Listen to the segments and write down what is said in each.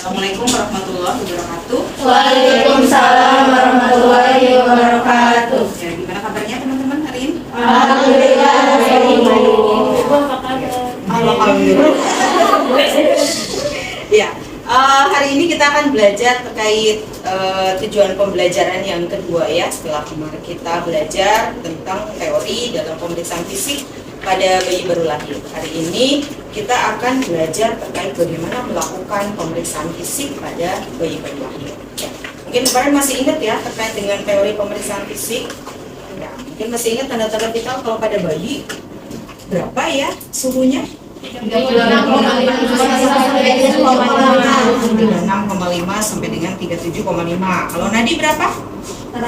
Assalamualaikum warahmatullahi wabarakatuh. Waalaikumsalam warahmatullahi wabarakatuh. Ya, gimana kabarnya teman-teman hari ini? Alhamdulillah. Alhamdulillah. Ya, hari ini kita akan belajar terkait tujuan pembelajaran yang kedua ya. Setelah kemarin kita belajar tentang teori dalam pemeriksaan fisik pada bayi baru lahir. Hari ini kita akan belajar terkait bagaimana melakukan pemeriksaan fisik pada bayi baru lahir. Ya. Mungkin kemarin masih ingat ya terkait dengan teori pemeriksaan fisik. Ya, mungkin masih ingat tanda-tanda vital kalau pada bayi berapa ya suhunya? 36,5 sampai dengan 37,5. Kalau Nadi berapa? 120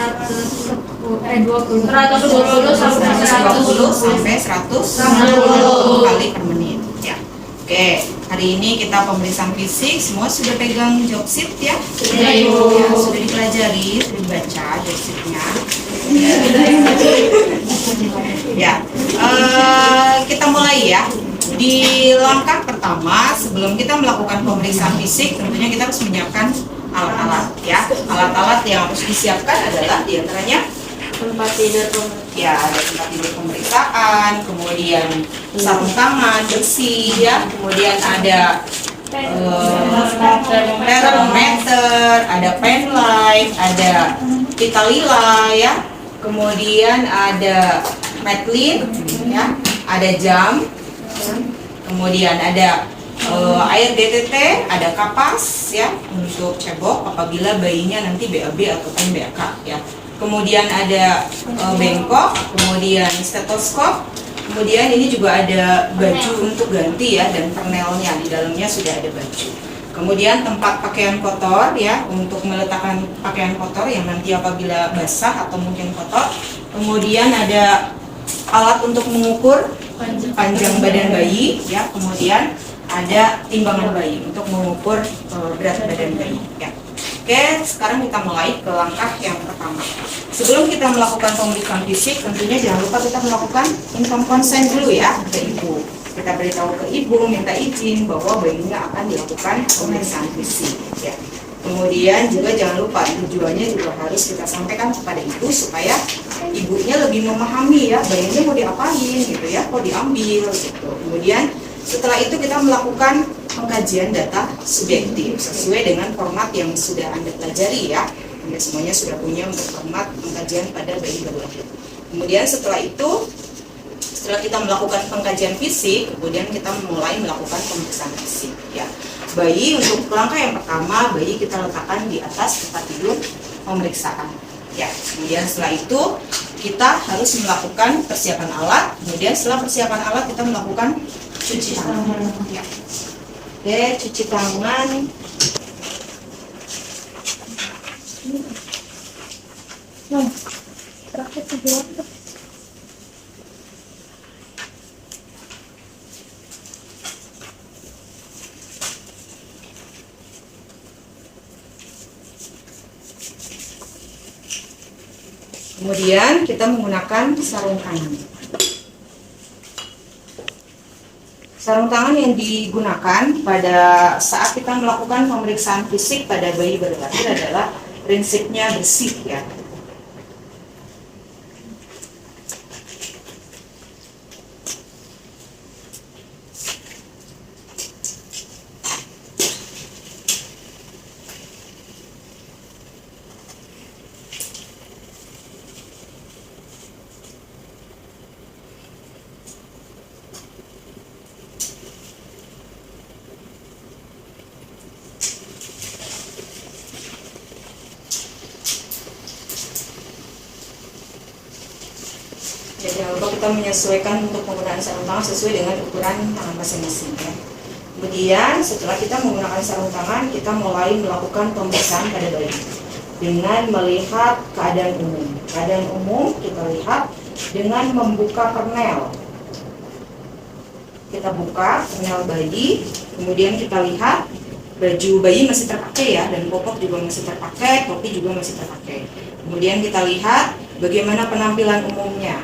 sampai 160 kali per menit. Ya. Oke, hari ini kita pemeriksaan fisik. Semua sudah pegang job sheet ya? Sudah, Ibu. Ya, sudah dipelajari, sudah dibaca job sheetnya. Ya, kita mulai ya. Di langkah pertama, sebelum kita melakukan pemeriksaan fisik, tentunya kita harus menyiapkan alat-alat ya. Alat-alat yang harus disiapkan adalah diantaranya tempat tidur ya, ada tempat tidur pemeriksaan, kemudian sarung tangan bersih ya, kemudian ada termometer, ada pen light, ada pitalila ya, kemudian ada metlin ya, ada jam, kemudian ada air DTT, ada kapas ya untuk cebok apabila bayinya nanti BAB ataupun BAK ya. Kemudian ada bengkok, kemudian stetoskop, kemudian ini juga ada baju untuk ganti ya dan pernelnya, di dalamnya sudah ada baju. Kemudian tempat pakaian kotor ya untuk meletakkan pakaian kotor yang nanti apabila basah atau mungkin kotor. Kemudian ada alat untuk mengukur panjang badan bayi ya, kemudian ada timbangan bayi untuk mengukur berat badan bayi ya. Oke, sekarang kita mulai ke langkah yang pertama. Sebelum kita melakukan pemeriksaan fisik, tentunya jangan lupa kita melakukan inform consent dulu ya ke ibu. Kita beritahu ke ibu, minta izin bahwa bayinya akan dilakukan pemeriksaan fisik ya. Kemudian juga jangan lupa tujuannya juga harus kita sampaikan kepada ibu supaya ibunya lebih memahami ya bayinya mau diapain gitu ya, mau diambil gitu. Kemudian setelah itu kita melakukan pengkajian data subjektif sesuai dengan format yang sudah Anda pelajari ya. Anda semuanya sudah punya untuk format pengkajian pada bayi baru lahir. Kemudian setelah itu, setelah kita melakukan pengkajian fisik, kemudian kita mulai melakukan pemeriksaan fisik ya. Bayi untuk langkah yang pertama, bayi kita letakkan di atas tempat tidur pemeriksaan ya. Kemudian setelah itu kita harus melakukan persiapan alat. Kemudian setelah persiapan alat kita melakukan cuci tangan ya. Oke, cuci tangan. Kemudian kita menggunakan sarung tangan. Sarung tangan yang digunakan pada saat kita melakukan pemeriksaan fisik pada bayi baru lahir adalah prinsipnya bersih ya. Jangan lupa kita menyesuaikan untuk penggunaan sarung tangan sesuai dengan ukuran tangan masing-masing ya. Kemudian setelah kita menggunakan sarung tangan, kita mulai melakukan pemeriksaan pada bayi dengan melihat keadaan umum. Keadaan umum kita lihat dengan membuka pernel. Kita buka pernel bayi, kemudian kita lihat baju bayi masih terpakai ya, dan popok juga masih terpakai, topi juga masih terpakai. Kemudian kita lihat bagaimana penampilan umumnya.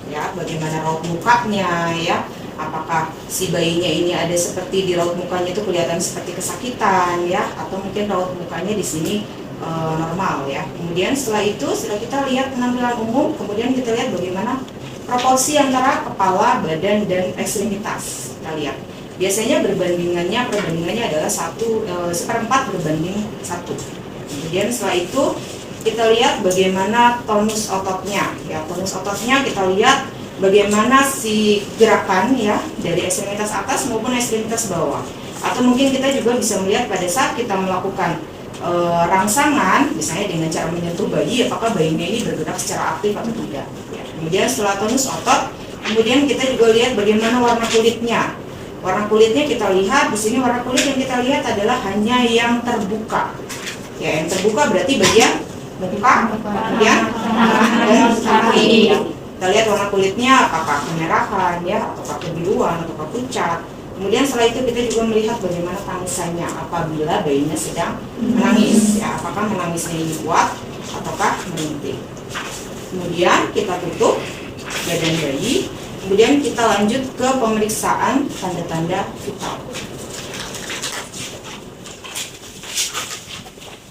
Ya, bagaimana raut mukanya ya, Apakah si bayinya ini ada seperti di raut mukanya itu kelihatan seperti kesakitan ya, atau mungkin raut mukanya di sini normal ya. Kemudian setelah itu, setelah kita lihat penampilan umum, kemudian kita lihat bagaimana proporsi antara kepala, badan, dan ekstremitas. Kita lihat. Biasanya perbandingannya adalah 1/4 berbanding 1. Kemudian setelah itu kita lihat bagaimana tonus ototnya. Ya, tonus ototnya kita lihat bagaimana si gerakan ya dari ekstremitas atas maupun ekstremitas bawah. Atau mungkin kita juga bisa melihat pada saat kita melakukan rangsangan, misalnya dengan cara menyentuh bayi, apakah bayinya ini bergerak secara aktif atau tidak. Ya, kemudian setelah tonus otot, kemudian kita juga lihat bagaimana warna kulitnya. Warna kulitnya kita lihat di sini, warna kulit yang kita lihat adalah hanya yang terbuka. Ya, yang terbuka berarti bagian muka, kemudian tangan dan kaki. Kita lihat warna kulitnya apakah kemerahan ya, ataukah kebiruan, ataukah pucat. Kemudian setelah itu kita juga melihat bagaimana tangisannya apabila bayinya sedang menangis. Ya, apakah menangisnya ini kuat ataukah merintih. Kemudian kita tutup badan bayi. Kemudian kita lanjut ke pemeriksaan tanda-tanda vital.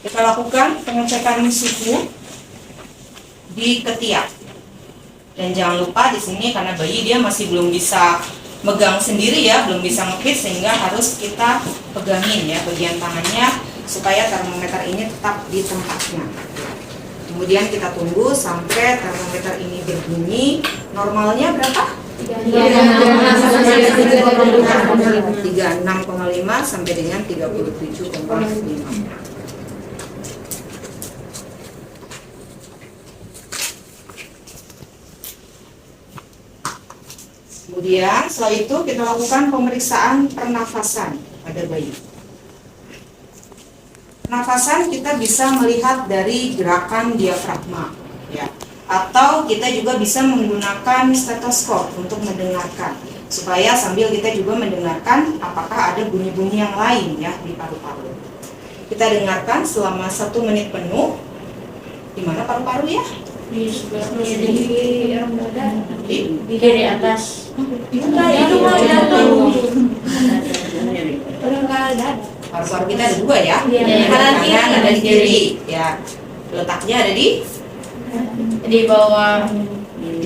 Kita lakukan pengecekan suhu di ketiak. Dan jangan lupa di sini karena bayi dia masih belum bisa megang sendiri ya, belum bisa ngepit, sehingga harus kita pegangin ya bagian tangannya supaya termometer ini tetap di tempatnya. Kemudian kita tunggu sampai termometer ini berbunyi. Normalnya berapa? 36,5 sampai dengan 37,5. Kemudian setelah itu kita lakukan pemeriksaan pernafasan pada bayi. Pernafasan kita bisa melihat dari gerakan diafragma, ya. Atau kita juga bisa menggunakan stetoskop untuk mendengarkan, supaya sambil kita juga mendengarkan apakah ada bunyi-bunyi yang lain ya di paru-paru. Kita dengarkan selama 1 menit penuh. Di mana paru-paru ya? Di sebelah kiri dada, Di kiri atas. Paru-paru kita ada 2 ya. Iya. Kanan ada di kiri ya. Letaknya ada di bawah.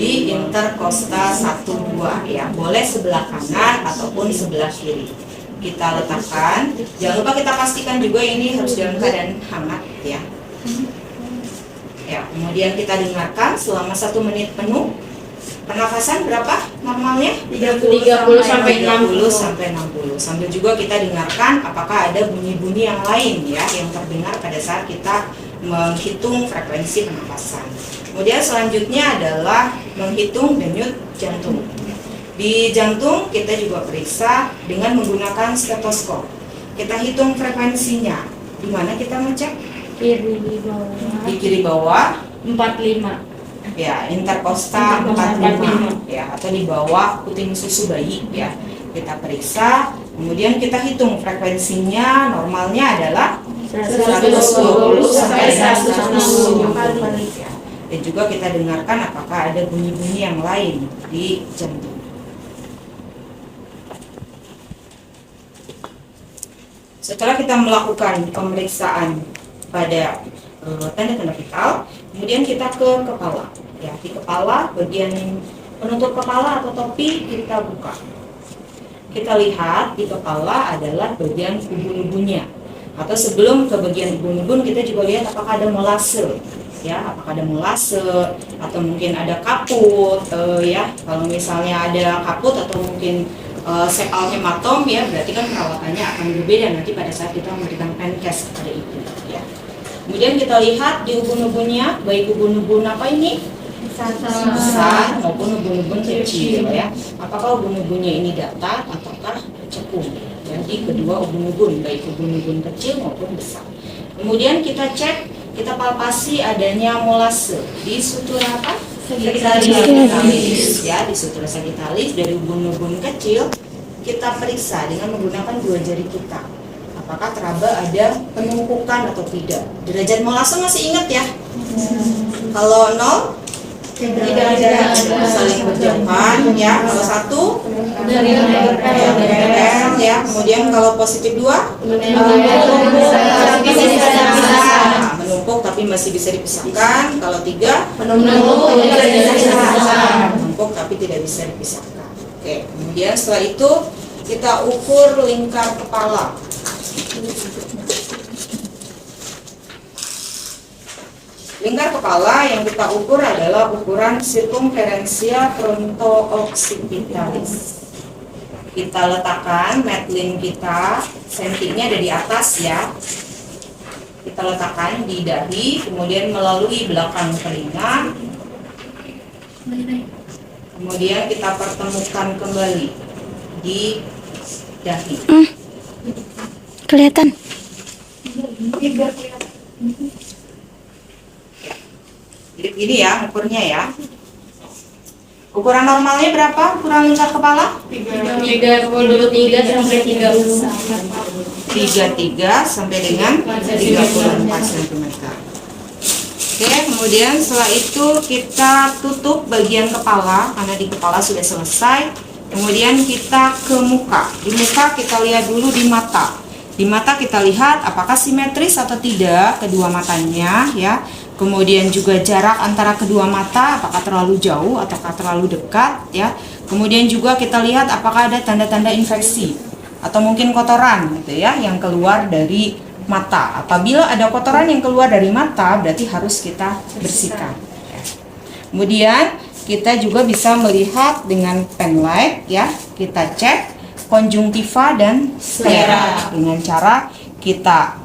di interkosta 1-2 ya. Boleh sebelah kanan ataupun sebelah kiri. Kita letakkan. Jangan lupa kita pastikan juga ini harus dalam keadaan hangat ya. Ya, kemudian kita dengarkan selama 1 menit penuh. Pernafasan berapa normalnya? 30 sampai 60 sampai 60. Sambil juga kita dengarkan apakah ada bunyi-bunyi yang lain ya yang terdengar pada saat kita menghitung frekuensi pernafasan. Kemudian selanjutnya adalah menghitung denyut jantung. Di jantung kita juga periksa dengan menggunakan stetoskop. Kita hitung frekuensinya. Di mana kita ngecek? Kiri bawah. Di kiri bawah 45. ya, interkosta 45 ya, atau di bawah puting susu bayi ya. Kita periksa, kemudian kita hitung frekuensinya. Normalnya adalah 120 sampai 160 ya. Dan juga kita dengarkan apakah ada bunyi-bunyi yang lain di jantung. Setelah kita melakukan pemeriksaan pada tanda-tanda vital, kemudian kita ke kepala. Ya, di kepala bagian penutup kepala atau topi kita buka. Kita lihat di kepala adalah bagian ubun-ubunnya. Atau sebelum ke bagian ubun-ubun kita juga lihat apakah ada molase. Ya, apakah ada molase atau mungkin ada kaput ya. Kalau misalnya ada kaput atau mungkin sepal hematom ya, berarti kan perawatannya akan berbeda nanti pada saat kita memberikan penkes kepada ibu ya. Kemudian kita lihat di ubun-ubunnya, baik ubun-ubun apa ini? Besar maupun ubun-ubun kecil ya. Apakah ubun-ubunnya ini datar ataukah cekung? Jadi kedua ubun-ubun, baik ubun-ubun kecil maupun besar. Kemudian kita cek, kita palpasi adanya molase di sutura apa? Sagittalis ya, di sutura sagittalis dari ubun-ubun kecil kita periksa dengan menggunakan 2 jari kita. Apakah teraba ada penumpukan atau tidak? Derajat molase masih ingat ya? Kalau 0 Tidak ada. Saling berjauhan ya. Kalau satu menempel ya. Kemudian kalau positif 2 menumpuk tapi masih bisa dipisahkan. Kalau 3 menumpuk tapi tidak bisa dipisahkan. Oke, kemudian setelah itu kita ukur lingkar kepala. Lingkar kepala yang kita ukur adalah ukuran circumferentia fronto-occipitalis. Kita letakkan Madeline kita, sentinya ada di atas ya. Kita letakkan di dahi, kemudian melalui belakang telinga. Kemudian kita pertemukan kembali di dahi. Kelihatan. Jadi gini ya ukurnya ya. Ukuran normalnya berapa? Ukuran lingkar kepala? 33 sampai 34. 33 sampai dengan 34 cm. Oke, kemudian setelah itu kita tutup bagian kepala karena di kepala sudah selesai. Kemudian kita ke muka. Di muka kita lihat dulu di mata. Di mata kita lihat apakah simetris atau tidak kedua matanya ya. Kemudian juga jarak antara kedua mata apakah terlalu jauh ataukah terlalu dekat ya. Kemudian juga kita lihat apakah ada tanda-tanda infeksi atau mungkin kotoran gitu ya yang keluar dari mata. Apabila ada kotoran yang keluar dari mata berarti harus kita bersihkan ya. Kemudian kita juga bisa melihat dengan pen light ya. Kita cek konjungtiva dan sklera dengan cara kita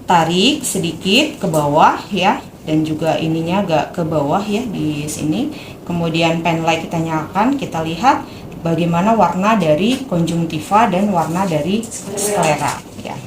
tarik sedikit ke bawah ya. Dan juga ininya agak ke bawah ya di sini. Kemudian pen light kita nyalakan, kita lihat bagaimana warna dari konjungtiva dan warna dari sklera ya.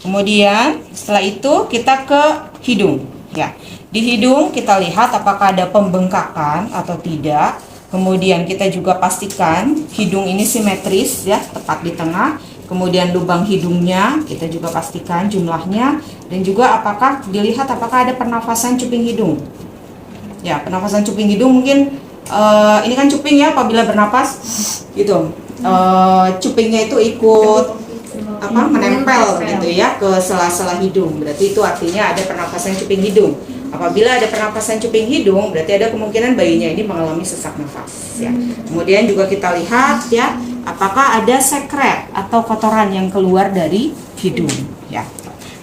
Kemudian setelah itu kita ke hidung ya. Di hidung kita lihat apakah ada pembengkakan atau tidak. Kemudian kita juga pastikan hidung ini simetris ya, tepat di tengah. Kemudian lubang hidungnya kita juga pastikan jumlahnya, dan juga apakah dilihat apakah ada pernafasan cuping hidung. Ya, pernafasan cuping hidung mungkin ini kan cuping ya, apabila bernapas gitu. Cupingnya itu ikut menempel gitu ya ke sela-sela hidung. Berarti itu artinya ada pernafasan cuping hidung. Apabila ada pernapasan cuping hidung, berarti ada kemungkinan bayinya ini mengalami sesak nafas ya. Kemudian juga kita lihat ya, apakah ada sekret atau kotoran yang keluar dari hidung ya.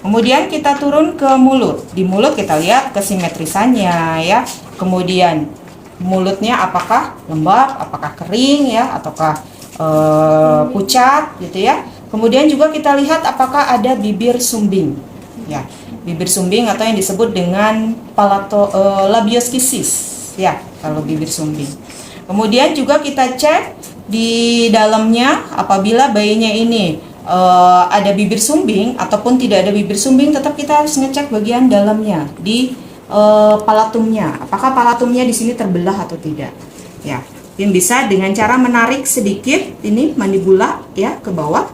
Kemudian kita turun ke mulut. Di mulut kita lihat kesimetrisannya ya. Kemudian mulutnya apakah lembab, apakah kering ya, ataukah pucat gitu ya. Kemudian juga kita lihat apakah ada bibir sumbing ya. Bibir sumbing atau yang disebut dengan labioskisis ya, kalau bibir sumbing. Kemudian juga kita cek di dalamnya apabila bayinya ini ada bibir sumbing ataupun tidak ada bibir sumbing, tetap kita harus ngecek bagian dalamnya di palatumnya. Apakah palatumnya di sini terbelah atau tidak? Ya, yang bisa dengan cara menarik sedikit ini mandibula ya ke bawah.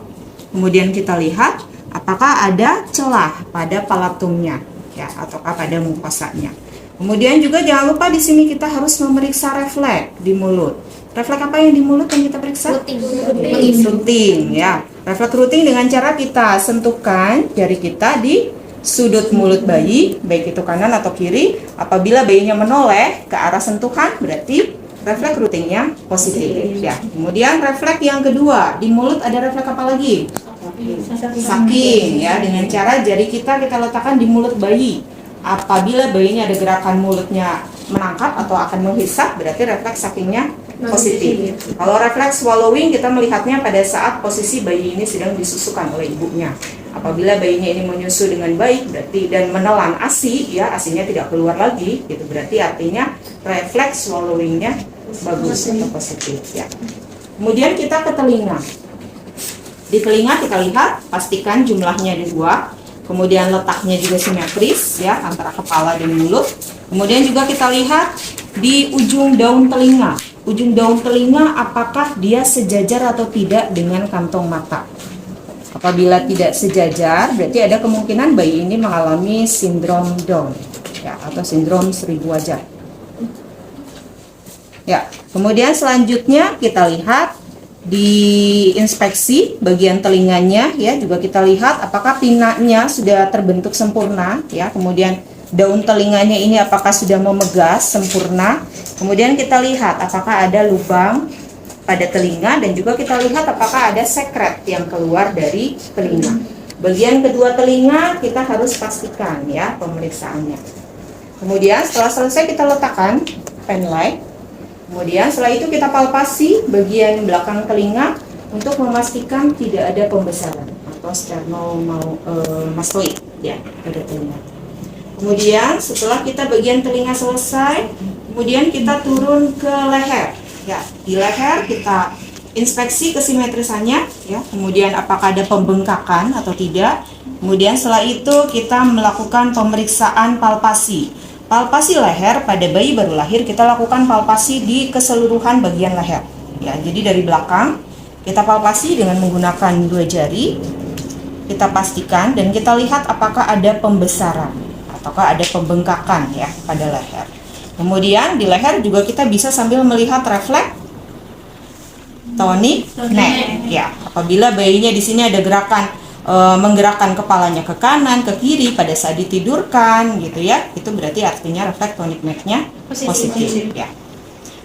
Kemudian kita lihat apakah ada celah pada palatumnya ya, ataukah pada mukosanya. Kemudian juga jangan lupa di sini kita harus memeriksa refleks di mulut. Refleks apa yang di mulut yang kita periksa? Ruting ya. Refleks ruting dengan cara kita sentuhkan jari kita di sudut mulut bayi, baik itu kanan atau kiri. Apabila bayinya menoleh ke arah sentuhan, berarti refleks rutingnya positif ya. Kemudian refleks yang kedua, di mulut ada refleks apa lagi? Sucking ya, dengan cara jari kita letakkan di mulut bayi. Apabila bayinya ada gerakan mulutnya menangkap atau akan menghisap, berarti refleks suckingnya positif. Kalau refleks swallowing kita melihatnya pada saat posisi bayi ini sedang disusukan oleh ibunya. Apabila bayinya ini menyusu dengan baik berarti dan menelan ASI ya, ASInya tidak keluar lagi gitu, berarti artinya refleks swallowingnya bagus atau positif ya. Kemudian kita ke telinga. Di telinga kita lihat pastikan jumlahnya ada 2. Kemudian letaknya juga simetris ya antara kepala dan mulut. Kemudian juga kita lihat di ujung daun telinga. Ujung daun telinga apakah dia sejajar atau tidak dengan kantong mata. Apabila tidak sejajar, berarti ada kemungkinan bayi ini mengalami sindrom Down ya, atau sindrom 1000 wajah. Ya, kemudian selanjutnya kita lihat di inspeksi bagian telinganya ya, juga kita lihat apakah pinanya sudah terbentuk sempurna ya. Kemudian daun telinganya ini apakah sudah memegas sempurna. Kemudian kita lihat apakah ada lubang pada telinga, dan juga kita lihat apakah ada sekret yang keluar dari telinga. Bagian kedua telinga kita harus pastikan ya pemeriksaannya. Kemudian setelah selesai kita letakkan pen light. Kemudian setelah itu kita palpasi bagian belakang telinga untuk memastikan tidak ada pembesaran atau sternemastoid ya pada telinga. Kemudian setelah kita bagian telinga selesai, kemudian kita turun ke leher. Ya, di leher kita inspeksi kesimetrisannya ya. Kemudian apakah ada pembengkakan atau tidak. Kemudian setelah itu kita melakukan pemeriksaan palpasi. Palpasi leher pada bayi baru lahir kita lakukan palpasi di keseluruhan bagian leher. Ya, jadi dari belakang kita palpasi dengan menggunakan 2 jari. Kita pastikan dan kita lihat apakah ada pembesaran ataukah ada pembengkakan ya pada leher. Kemudian di leher juga kita bisa sambil melihat refleks tonic neck ya. Apabila bayinya di sini ada gerakan menggerakkan kepalanya ke kanan, ke kiri pada saat ditidurkan gitu ya, itu berarti artinya refleks tonic neck-nya positif ya.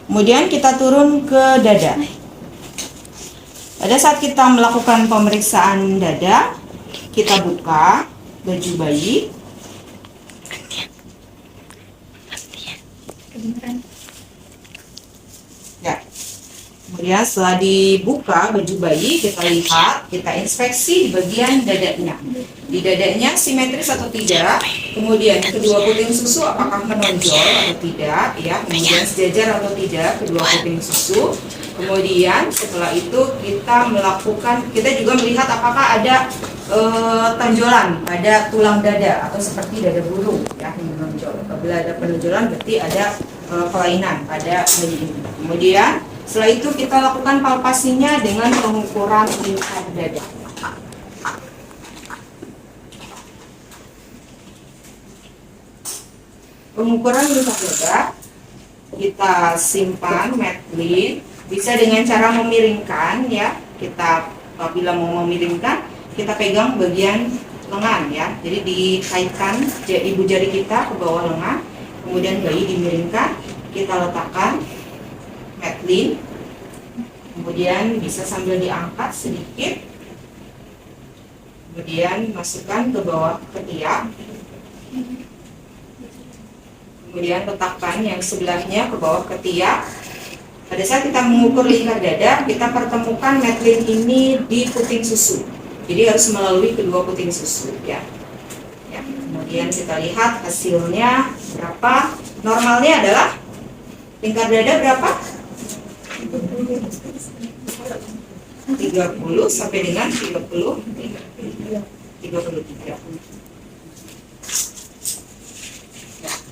Kemudian kita turun ke dada. Pada saat kita melakukan pemeriksaan dada, kita buka baju bayi. Ya. Kemudian setelah dibuka baju bayi, kita lihat, kita inspeksi di bagian dadanya. Di dadanya simetris atau tidak. Kemudian kedua puting susu apakah menonjol atau tidak, ya. Kemudian sejajar atau tidak kedua puting susu. Kemudian setelah itu kita juga melihat apakah ada tonjolan pada tulang dada atau seperti dada burung ya yang menonjol. Apabila ada penonjolan berarti ada kelainan pada bayi ini. Kemudian setelah itu kita lakukan palpasinya dengan pengukuran lingkar dada. Pengukuran lingkar dada kita simpan Medline, bisa dengan cara memiringkan ya. Kita apabila mau memiringkan, kita pegang bagian lengan ya. Jadi dikaitkan ibu jari kita ke bawah lengan, kemudian bayi dimiringkan, kita letakkan Medline, kemudian bisa sambil diangkat sedikit, kemudian masukkan ke bawah ketiak, kemudian letakkan yang sebelahnya ke bawah ketiak. Pada saat kita mengukur lingkar dada, kita pertemukan Medline ini di puting susu, jadi harus melalui kedua puting susu ya. Kemudian kita lihat hasilnya berapa. Normalnya adalah lingkar dada berapa? 30 sampai dengan 33.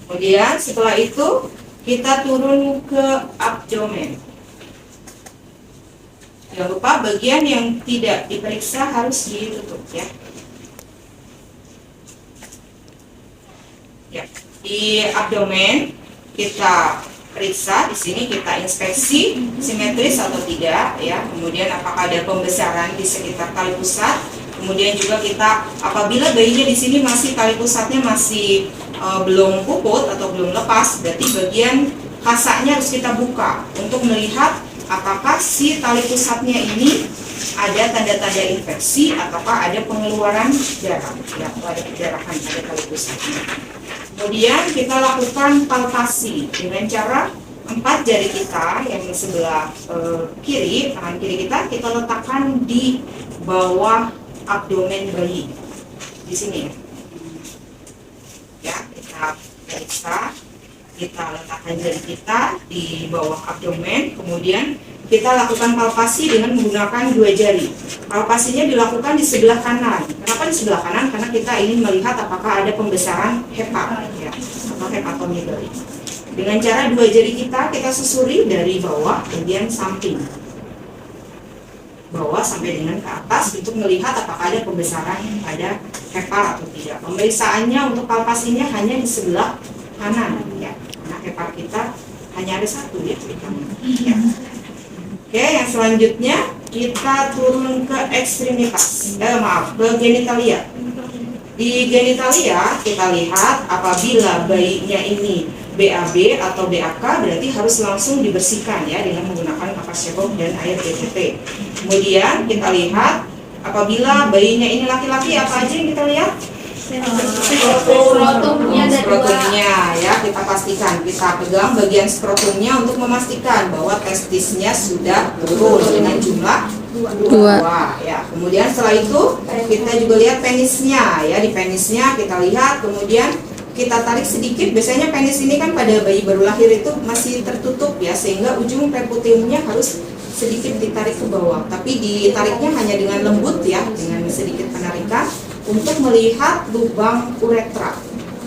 Kemudian setelah itu kita turun ke abdomen. Jangan lupa bagian yang tidak diperiksa harus ditutup ya. Ya, di abdomen kita periksa, di sini kita inspeksi simetris atau tidak ya. Kemudian apakah ada pembesaran di sekitar tali pusat. Kemudian juga kita apabila bayinya di sini masih tali pusatnya masih belum puput atau belum lepas, berarti bagian kasaknya harus kita buka untuk melihat apakah si tali pusatnya ini ada tanda-tanda infeksi ataukah ada pengeluaran darah ya, atau ada perdarahan pada tali pusatnya. Kemudian kita lakukan palpasi dengan cara 4 jari kita yang di sebelah kiri, tangan kiri kita letakkan di bawah abdomen bayi di sini ya. Kita periksa, kita letakkan jari kita di bawah abdomen, kemudian kita lakukan palpasi dengan menggunakan 2 jari. Palpasinya dilakukan di sebelah kanan. Kenapa di sebelah kanan? Karena kita ingin melihat apakah ada pembesaran hepat ya, atau hepatomegaly. Dengan cara 2 jari kita susuri dari bawah bagian samping, bawah sampai dengan ke atas untuk melihat apakah ada pembesaran pada hepar atau tidak. Pemeriksaannya untuk palpasinya hanya di sebelah kanan ya, karena hepar kita hanya ada satu ya ceritanya. Ya. Oke, yang selanjutnya kita turun ke ekstremitas, ke genitalia. Di genitalia kita lihat apabila bayinya ini BAB atau BAK berarti harus langsung dibersihkan ya dengan menggunakan kapas cebok dan air BCT. Kemudian kita lihat apabila bayinya ini laki-laki, apa aja yang kita lihat? Skrotumnya ya, kita pastikan, kita pegang bagian skrotumnya untuk memastikan bahwa testisnya sudah turun dengan jumlah 2 ya. Kemudian setelah itu kita juga lihat penisnya ya, di penisnya kita lihat, kemudian kita tarik sedikit. Biasanya penis ini kan pada bayi baru lahir itu masih tertutup ya, sehingga ujung percutaneumnya harus sedikit ditarik ke bawah, tapi ditariknya hanya dengan lembut ya, dengan sedikit penarikan untuk melihat lubang uretra,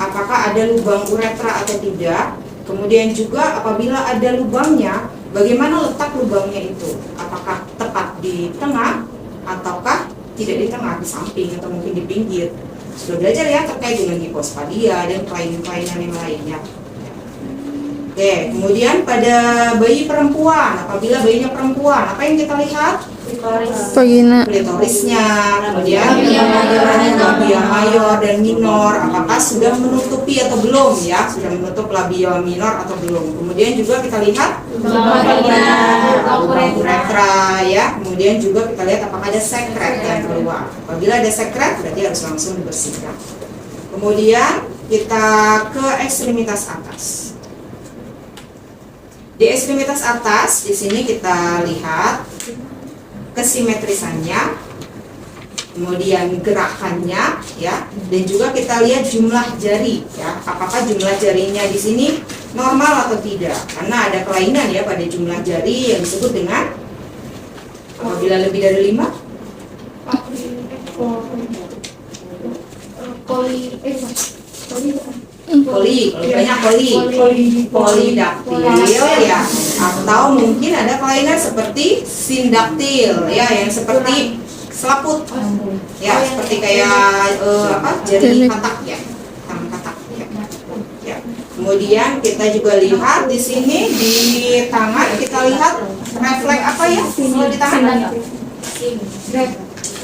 apakah ada lubang uretra atau tidak. Kemudian juga apabila ada lubangnya, bagaimana letak lubangnya itu, apakah tepat di tengah ataukah tidak di tengah, di samping atau mungkin di pinggir. Sudah belajar ya terkait dengan hipospadia dan kelainan-kelainan yang lainnya. Oke, kemudian pada bayi perempuan, apabila bayinya perempuan, apa yang kita lihat? Vagina. Klitorisnya, kemudian labia mayor dan minor, apakah sudah menutupi atau belum ya? Sudah menutup labia minor atau belum? Kemudian juga kita lihat lubang uretra ya. Kemudian juga kita lihat apakah ada sekret yang keluar. Apabila ada sekret berarti harus langsung dibersihkan. Kemudian kita ke ekstremitas atas. Di ekstremitas atas di sini kita lihat kesimetrisannya, kemudian gerakannya ya, dan juga kita lihat jumlah jari ya, apakah jumlah jarinya di sini normal atau tidak, karena ada kelainan ya pada jumlah jari yang disebut dengan apabila lebih dari 5 poli, kalau banyak polidaktil ya, atau mungkin ada kelainan seperti sindaktil ya, yang seperti selaput ya, seperti kayak jari katak ya, tangan katak ya. Ya. Kemudian kita juga lihat di sini di tangan, kita lihat refleks apa ya kalau di tangan?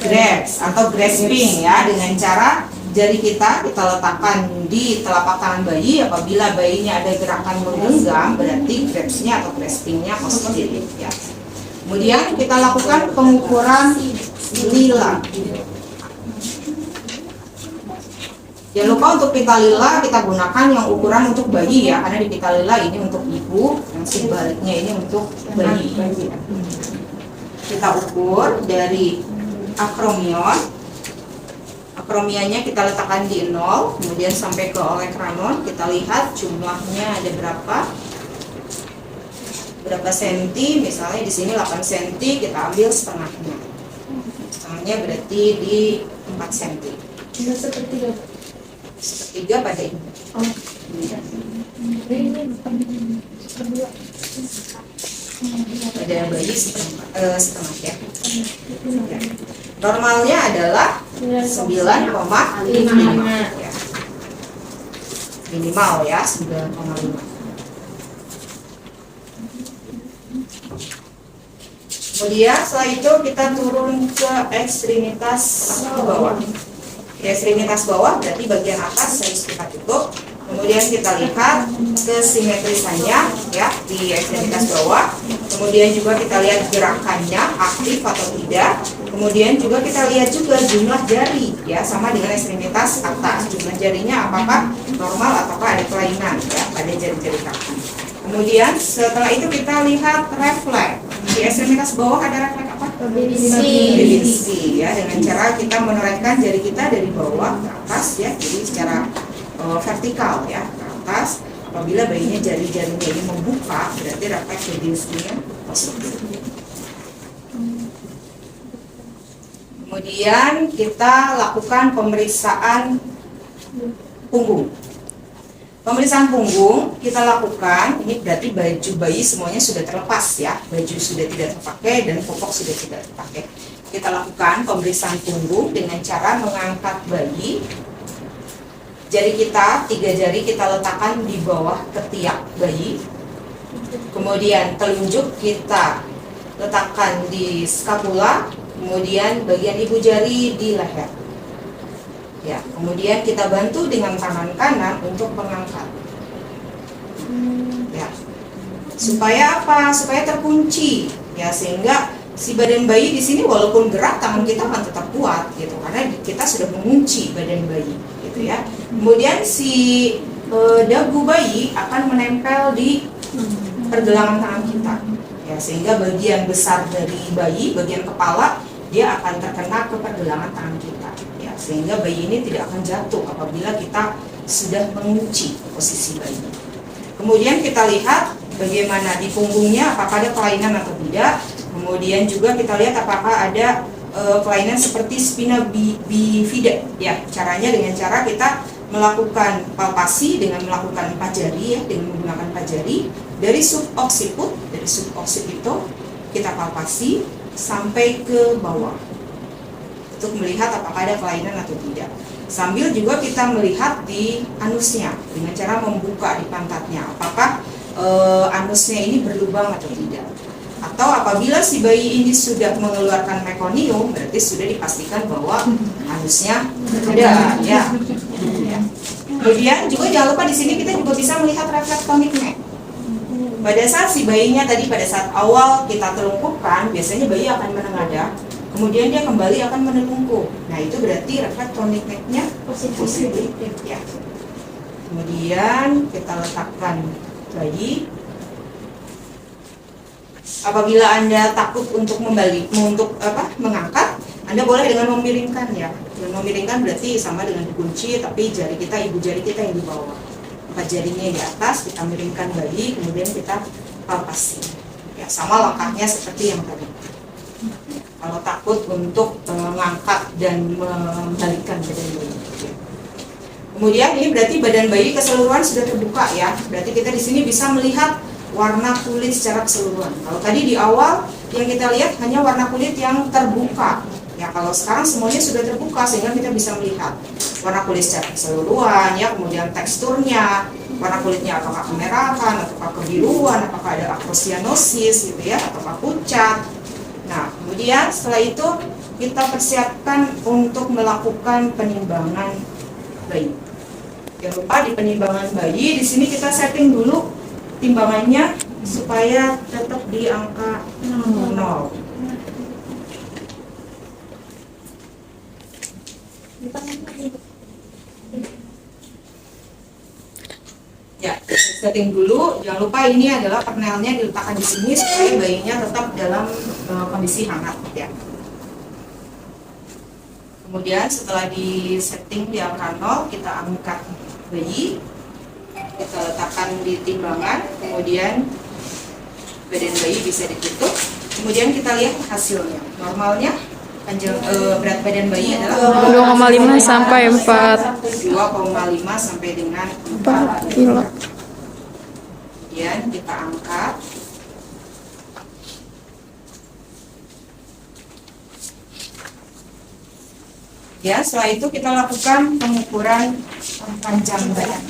Grasp atau grasping ya, dengan cara jari kita letakkan di telapak tangan bayi. Apabila bayinya ada gerakan menggenggam berarti grasp-nya atau grasping-nya positif ya. Kemudian kita lakukan pengukuran lila. Jangan lupa untuk pita lila kita gunakan yang ukuran untuk bayi ya, karena di pita lila ini untuk ibu, yang sebaliknya ini untuk bayi. Kita ukur dari akromion. Akromianya kita letakkan di 0, kemudian sampai ke olecranon, kita lihat jumlahnya ada berapa senti. Misalnya di sini 8 senti, kita ambil setengahnya. Setengahnya berarti di 4 senti. Sepertiga pada ini. Pada bayi setengah ya. Normalnya adalah 9,5 ya. Minimal ya 9,5. Kemudian setelah itu kita turun ke ekstremitas bawah. Di ekstremitas bawah berarti bagian atas harus kita tutup. Kemudian kita lihat kesimetrisannya ya di ekstremitas bawah. Kemudian juga kita lihat gerakannya aktif atau tidak. Kemudian juga kita lihat juga jumlah jari ya, sama dengan ekstremitas atas. Jumlah jarinya apakah normal ataukah ada kelainan ya pada jari-jari kaki. Kemudian setelah itu kita lihat refleks. Di ekstremitas bawah ada refleks apa? Babinsi ya, dengan cara kita menorehkan jari kita dari bawah ke atas ya, jadi secara vertikal ya ke atas. Apabila bayinya jari-jarinya ini membuka berarti refleks Babinsinya positif. Kemudian kita lakukan pemeriksaan punggung. Pemeriksaan punggung kita lakukan, ini berarti baju bayi semuanya sudah terlepas ya, baju sudah tidak terpakai dan popok sudah tidak terpakai. Kita lakukan pemeriksaan punggung dengan cara mengangkat bayi. Jari kita, 3 jari kita letakkan di bawah ketiak bayi. Kemudian telunjuk kita letakkan di skapula, kemudian bagian ibu jari di leher. Ya, kemudian kita bantu dengan tangan kanan untuk mengangkat. Ya. Supaya apa? Supaya terkunci, ya, sehingga si badan bayi di sini walaupun gerak, tangan kita akan tetap kuat gitu, karena kita sudah mengunci badan bayi gitu ya. Kemudian si dagu bayi akan menempel di pergelangan tangan kita, ya, sehingga bagian besar dari bayi, bagian kepala, dia akan terkena ke pergelangan tangan kita, ya, sehingga bayi ini tidak akan jatuh apabila kita sudah mengunci posisi bayi. Kemudian kita lihat bagaimana di punggungnya, apakah ada kelainan atau tidak. Kemudian juga kita lihat apakah ada kelainan seperti spina bifida. Ya, caranya dengan cara kita melakukan palpasi dengan melakukan 4 jari, ya, dengan menggunakan 4 jari dari subocciput, dari suboccipito kita palpasi sampai ke bawah untuk melihat apakah ada kelainan atau tidak. Sambil juga kita melihat di anusnya dengan cara membuka di pantatnya, apakah anusnya ini berlubang atau tidak. Atau apabila si bayi ini sudah mengeluarkan mekonium, berarti sudah dipastikan bahwa anusnya ada, ya. Kemudian juga jangan lupa di sini kita juga bisa melihat refleks tonic neck. Pada saat si bayinya tadi, pada saat awal kita telungkupkan, biasanya bayi akan menengadah, kemudian dia kembali akan menelungkup. Nah, itu berarti refleks tonic neck-nya positif, ya. Kemudian kita letakkan bayi. Apabila Anda takut untuk mengangkat, Anda boleh dengan memiringkan, ya. Dengan memiringkan berarti sama dengan dikunci, tapi jari kita, ibu jari kita yang di bawah, 4 jarinya di atas, kita miringkan bayi, kemudian kita palpasi. Ya, sama langkahnya seperti yang tadi. Kalau takut untuk mengangkat dan membalikkan badan bayi. Kemudian ini berarti badan bayi keseluruhan sudah terbuka, ya. Berarti kita di sini bisa melihat warna kulit secara keseluruhan. Kalau tadi di awal yang kita lihat hanya warna kulit yang terbuka. Ya, kalau sekarang semuanya sudah terbuka sehingga kita bisa melihat warna kulit secara keseluruhan, ya, kemudian teksturnya, warna kulitnya apakah kemerahan, apakah kebiruan, apakah ada akrosianosis gitu, ya, apakah pucat. Nah, kemudian setelah itu kita persiapkan untuk melakukan penimbangan bayi. Jangan lupa di penimbangan bayi di sini kita setting dulu timbangannya supaya tetap di angka 0. Ya, setting dulu. Jangan lupa ini adalah pernelnya diletakkan di sini supaya bayinya tetap dalam kondisi hangat, ya. Kemudian setelah di setting di angka 0, kita angkat bayi. Kita letakkan di timbangan, kemudian badan bayi bisa ditutup, kemudian kita lihat hasilnya. Normalnya panjang berat badan bayi adalah 2,5 sampai 4. 2,5 sampai dengan 4 kilo. Kemudian kita angkat. Ya, setelah itu kita lakukan pengukuran panjang badan.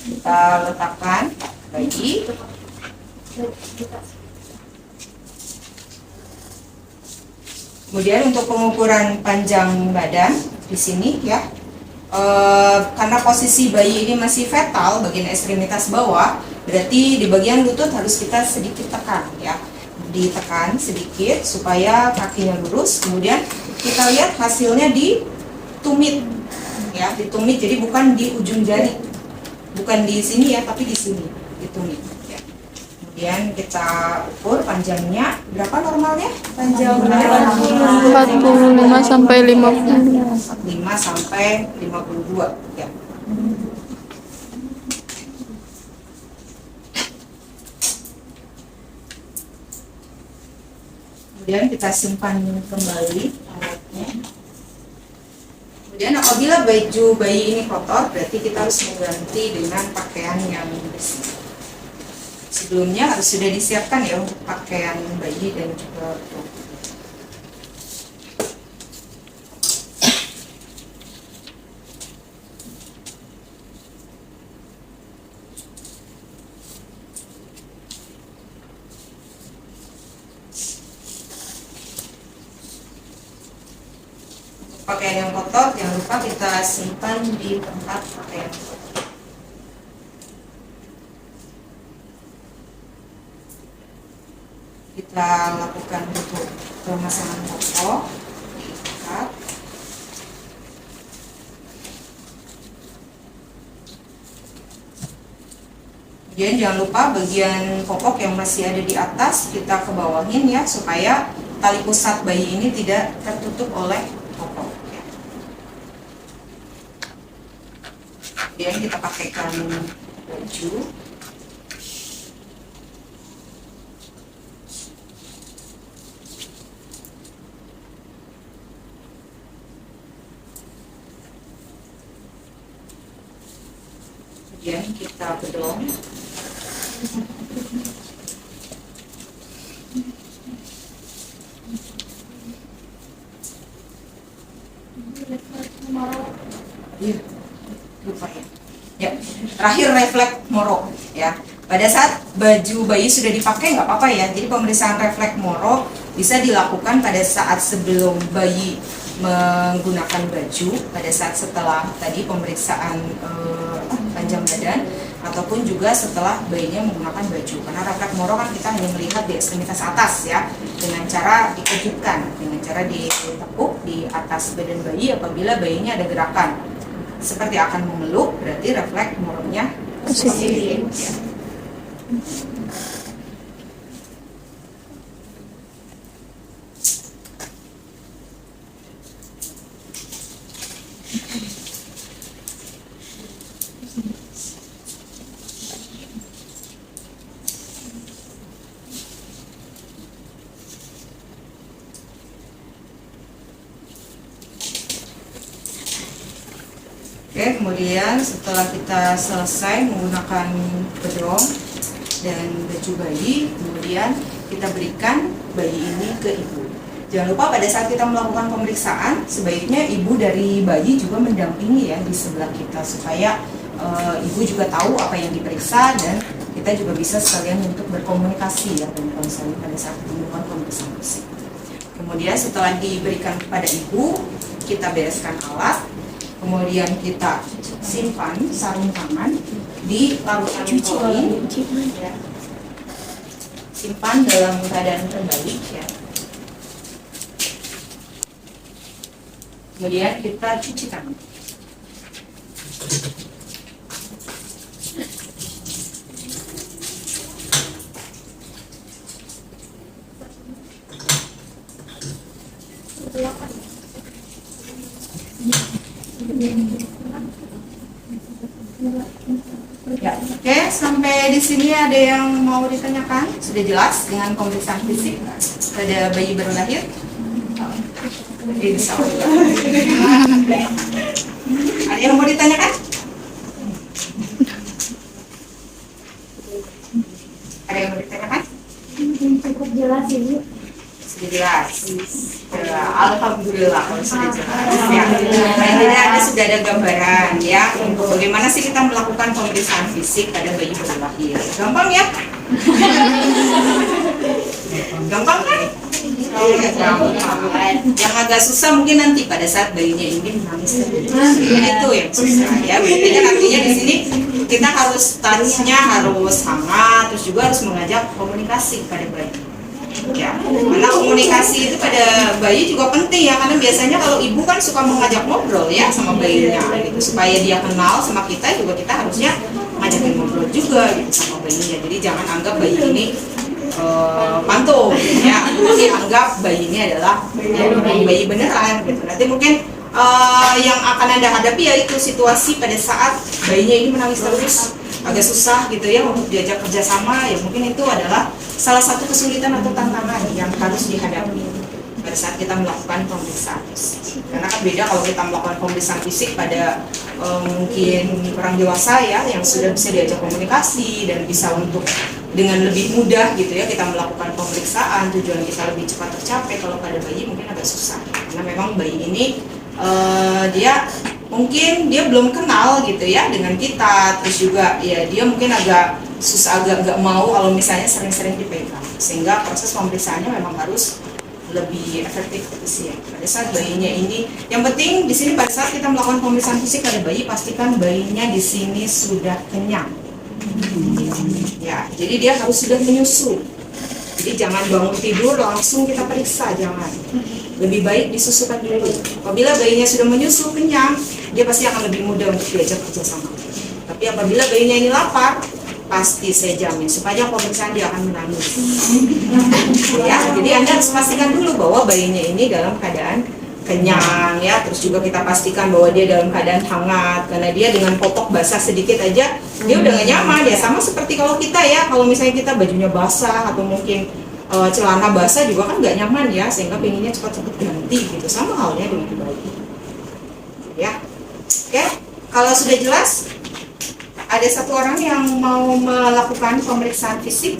Kita letakkan bayi. Kemudian untuk pengukuran panjang badan di sini, ya, karena posisi bayi ini masih fetal, bagian ekstremitas bawah, berarti di bagian lutut harus kita sedikit tekan, ya, ditekan sedikit supaya kakinya lurus. Kemudian kita lihat hasilnya di tumit, ya, di tumit. Jadi bukan di ujung jari, bukan di sini, ya, tapi di sini, di tumit, ya. Kemudian kita ukur panjangnya berapa normalnya? Panjang 45 sampai 50. 45 sampai 52, ya. Kemudian kita simpan kembali alatnya. Kemudian apabila baju bayi ini kotor, berarti kita harus mengganti dengan pakaian yang bersih. Sebelumnya harus sudah disiapkan, ya, untuk pakaian bayi dan juga pakaian yang kotor jangan lupa kita simpan di tempat pakaian kotor. Kita lakukan untuk pemasangan popok. Lihat. Kemudian jangan lupa bagian popok yang masih ada di atas kita ke bawahin ya, supaya tali pusat bayi ini tidak tertutup oleh popok. Kemudian kita pakaikan baju. Kemudian kita bedong. Iya, lupa ya. Ya, terakhir refleks moro ya. Pada saat baju bayi sudah dipakai nggak apa-apa ya. Jadi pemeriksaan refleks moro bisa dilakukan pada saat sebelum bayi menggunakan baju, pada saat setelah tadi pemeriksaan panjang badan, ataupun juga setelah bayinya menggunakan baju. Karena refleks moro kan kita hanya melihat di ekstremitas atas ya, dengan cara dikejutkan, dengan cara ditepuk di atas badan bayi apabila bayinya ada gerakan seperti akan memeluk, berarti refleks moronya positif. Ya. Oke, kemudian setelah kita selesai menggunakan bedong dan baju bayi, kemudian kita berikan bayi ini ke ibu. Jangan lupa pada saat kita melakukan pemeriksaan, sebaiknya ibu dari bayi juga mendampingi ya di sebelah kita, supaya ibu juga tahu apa yang diperiksa dan kita juga bisa sekalian untuk berkomunikasi ya dengan konselor pada saat melakukan pemeriksaan fisik. Kemudian setelah diberikan kepada ibu, kita bereskan alat. Kemudian kita simpan sarung tangan di larutan klorin, ya. Simpan dalam keadaan terbalik ya. Kemudian kita cuci tangan. Ya, oke, sampai di sini ada yang mau ditanyakan? Sudah jelas dengan pemeriksaan fisik pada bayi baru lahir? Insya Allah. Ada yang mau ditanyakan? Ada yang mau ditanyakan? Cukup jelas ini. Sudah jelas. Alhamdulillah kalau sudah jelas. Ya, paling tidak sudah ada gambaran ya untuk bagaimana sih kita melakukan pemeriksaan fisik pada bayi baru lahir. Gampang ya? Gampang kan? Yang agak susah mungkin nanti pada saat bayinya ini menangis terus. Itu yang susah ya. Berarti artinya di sini kita harus touch-nya harus hangat, terus juga harus mengajak komunikasi pada bayi. Ya, karena komunikasi itu pada bayi juga penting ya, karena biasanya kalau ibu kan suka mengajak ngobrol ya sama bayinya gitu, supaya dia kenal sama kita juga kita harusnya ngajakin ngobrol juga gitu sama bayinya. Jadi jangan anggap bayi ini pantung ya, dianggap bayi ini adalah bayi beneran gitu. Nanti mungkin yang akan Anda hadapi yaitu situasi pada saat bayinya ini menangis terus, agak susah gitu ya untuk diajak kerjasama ya, mungkin itu adalah salah satu kesulitan atau tantangan yang harus dihadapi pada saat kita melakukan pemeriksaan fisik. Karena kan beda kalau kita melakukan pemeriksaan fisik pada mungkin orang dewasa ya, yang sudah bisa diajak komunikasi dan bisa untuk dengan lebih mudah gitu ya kita melakukan pemeriksaan, tujuan kita lebih cepat tercapai. Kalau pada bayi mungkin agak susah, karena memang bayi ini dia mungkin dia belum kenal gitu ya dengan kita, terus juga ya dia mungkin agak susah, agak nggak mau kalau misalnya sering-sering dipegang, sehingga proses pemeriksaannya memang harus lebih efektif sih ya. Pada saat bayinya ini, yang penting di sini pada saat kita melakukan pemeriksaan fisik pada bayi, pastikan bayinya di sini sudah kenyang. Ya, jadi dia harus sudah menyusu. Jadi jangan bangun tidur langsung kita periksa, jangan. Lebih baik disusukan dulu. Apabila bayinya sudah menyusu kenyang, dia pasti akan lebih mudah untuk diajak kerjasama. Tapi apabila bayinya ini lapar, pasti saya jamin sepanjang pemeriksaan dia akan menangis. Ya, jadi Anda harus pastikan dulu bahwa bayinya ini dalam keadaan kenyang ya. Terus juga kita pastikan bahwa dia dalam keadaan hangat, karena dia dengan popok basah sedikit aja dia udah gak nyaman ya. Sama seperti kalau kita ya, kalau misalnya kita bajunya basah atau mungkin celana basah juga kan nggak nyaman ya, sehingga pengennya cepat-cepat ganti gitu. Sama halnya dengan bayi ya. Oke, kalau sudah jelas, ada satu orang yang mau melakukan pemeriksaan fisik.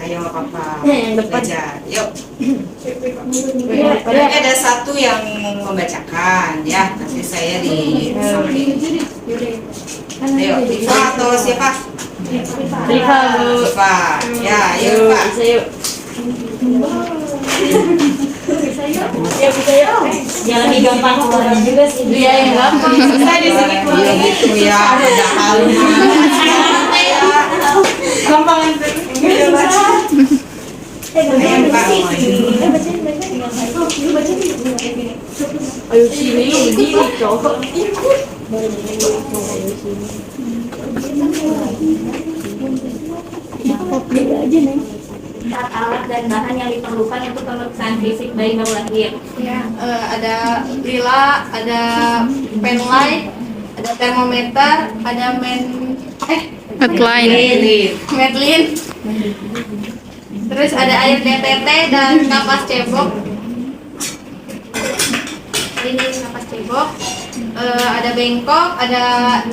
Ayo nggak apa-apa, belajar. Yuk. Nanti ada satu yang membacakan ya. Nanti saya di samping. Ayo, Rifa atau siapa? Rifa, Bu. Rifa. Ya, ayo Rifa. Bisa yuk. Ya bisa yuk. Yang lebih gampang keluarnya juga sih. Dia yang gampang. Saya di sini Iya gitu ya, ada hal gampang yang ayo sini berdiri cowok. Saat alat dan bahan yang diperlukan untuk pemeriksaan fisik bayi baru lahir. Ya, ada Lila, ada pen light, ada termometer, ada Medlin. Terus ada air DTT dan kapas cebok. Ini kapas cebok. Ada bengkok, ada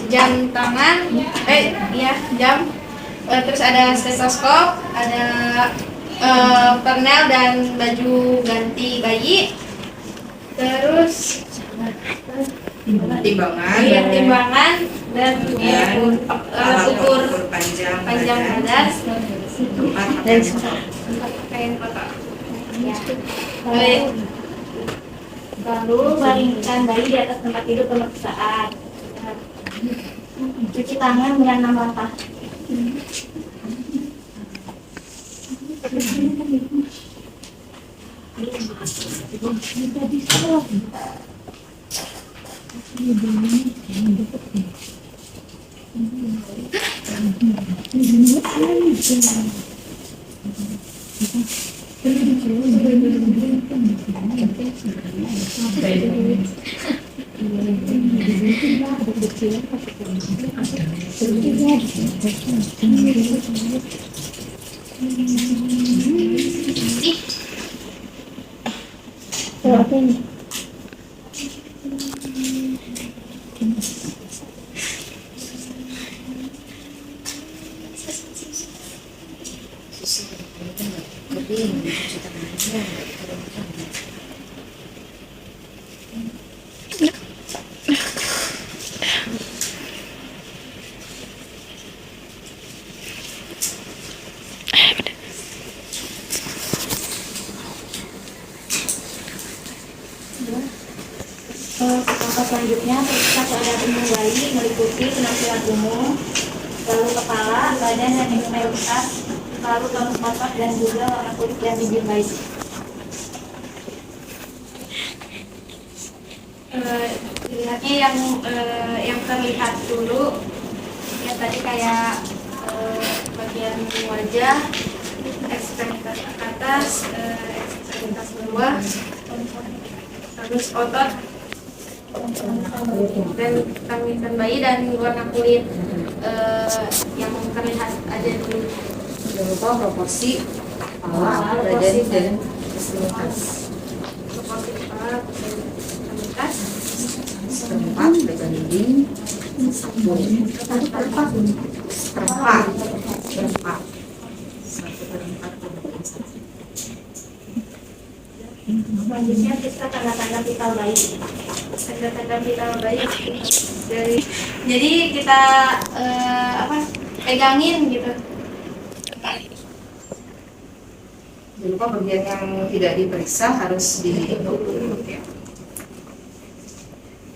jam tangan, jam. Terus ada stetoskop, ada pernel dan baju ganti bayi. Terus timbangan dan alat ukur panjang badan dan kain kotak. Lalu baringkan bayi di atas tempat tidur pemeriksaan. Cuci tangan dengan 6 langkah. Langkah selanjutnya, periksa keadaan umum bayi meliputi penampilan umum, lalu kepala, badan dan ekstremitas, lalu tonus otot dan juga warna kulit dan bibir bayi. Dilihatnya yang terlihat dulu, ya tadi kayak bagian wajah, ekstremitas atas, ekstremitas bawah, terus otot dan tamisan bayi dan warna kulit yang terlihat ada dulu. Jangan lupa proporsi kepala, badan dan ekstremitas. Proporsi kepala dan ekstremitas. Seperempat bagian dinding, satu seperempat, satu perempat. Selanjutnya, periksa tanda-tanda vital bayi. Tanda-tanda vital bayi jadi kita pegangin gitu. Jangan lupa bagian yang tidak diperiksa harus ditutup ya.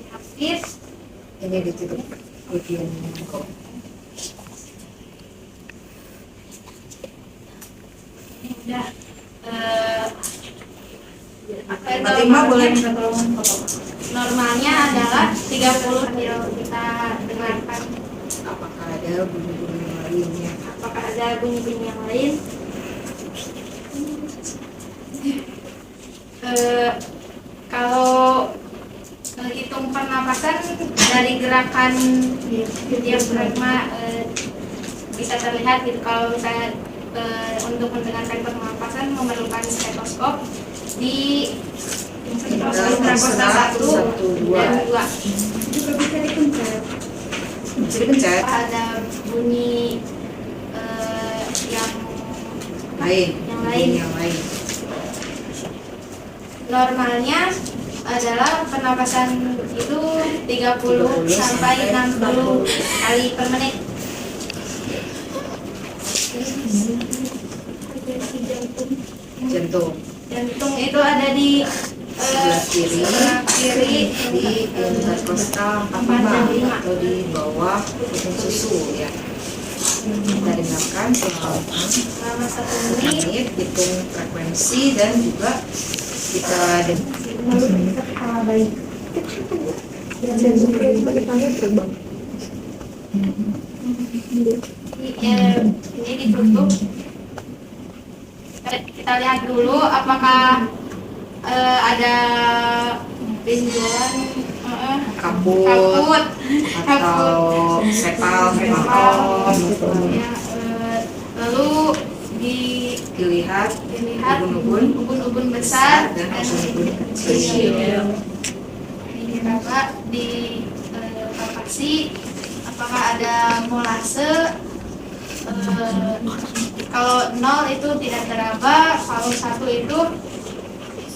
Dihapus. Ini ditutup bagian kok. Ini udah apa itu Fatimah boleh normalnya? minta tolong foto? Normalnya adalah 30 sambil kita dengarkan Apakah ada bunyi-bunyi lainnya? apakah ada bunyi-bunyi yang lain. Kalau hitung pernapasan dari gerakan diafragma bisa terlihat gitu. Kalau misalnya untuk mendengarkan pernapasan memerlukan stetoskop di pernapasan 1 dan 2. Juga bisa dipencet. Bisa dipencet. Ada bunyi yang Lain. Yang lain. Yang lain. normalnya adalah pernapasan itu 30 sampai 60 kali per menit. Jantung. Jantung itu ada di Sebelah kiri. sebelah kiri Di interkostal 4 dan 5. atau di bawah puting susu ya. Kita dengarkan Selama 1 menit. menit, hitung frekuensi dan juga kita Lalu kita kepala bayi. Ini ditutup. Kita lihat dulu apakah ada benjolan, kaput atau sepal gitu. Ya, lalu Dilihat dilihat ubun-ubun ubun-ubun besar dan dan ubun-ubun kecil. kecil. Diraba di palpasi apakah ada molase. Kalau 0 itu tidak teraba, kalau 1 itu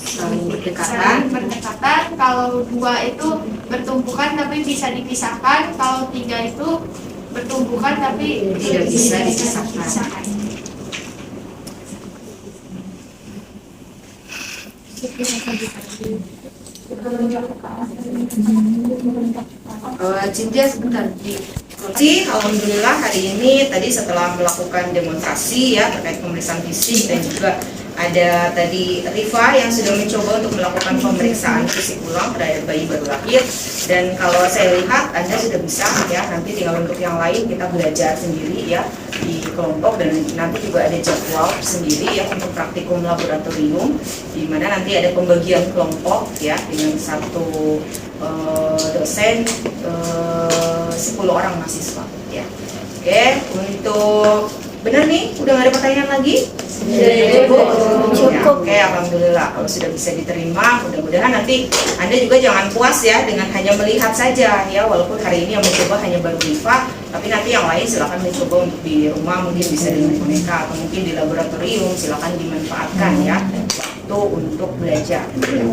Saling berdekatan. saling berdekatan, kalau 2 itu bertumpukan tapi bisa dipisahkan, kalau 3 itu bertumpukan tapi Tidak bisa dipisahkan. Cintia sebentar alhamdulillah hari ini tadi setelah melakukan demonstrasi ya terkait pemeriksaan fisik dan juga ada tadi Rifa yang sudah mencoba untuk melakukan pemeriksaan fisik ulang terhadap bayi baru lahir, dan kalau saya lihat Anda sudah bisa ya, nanti tinggal untuk yang lain kita belajar sendiri ya di kelompok, dan nanti juga ada jadwal sendiri ya untuk praktikum laboratorium di mana nanti ada pembagian kelompok ya dengan satu dosen 10 orang mahasiswa ya. Oke, untuk benar nih, udah nggak ada pertanyaan lagi? Cukup. Ya, oke, alhamdulillah kalau sudah bisa diterima, mudah-mudahan nanti Anda juga jangan puas ya dengan hanya melihat saja ya, walaupun hari ini yang mencoba hanya baru Rifa, tapi nanti yang lain silakan mencoba untuk di rumah, mungkin bisa dengan boneka atau mungkin di laboratorium, silakan dimanfaatkan ya waktu untuk belajar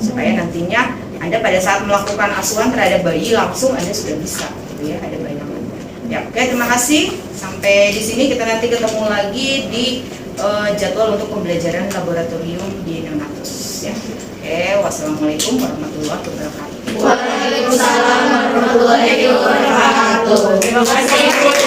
supaya nantinya Anda pada saat melakukan asuhan terhadap bayi langsung Anda sudah bisa gitu ya, ada bayangan. Ya, oke, terima kasih. Sampai di sini kita nanti ketemu lagi di jadwal untuk pembelajaran laboratorium di Neonatus ya. Oke, wassalamualaikum warahmatullahi wabarakatuh. Waalaikumsalam warahmatullahi wabarakatuh. Terima kasih.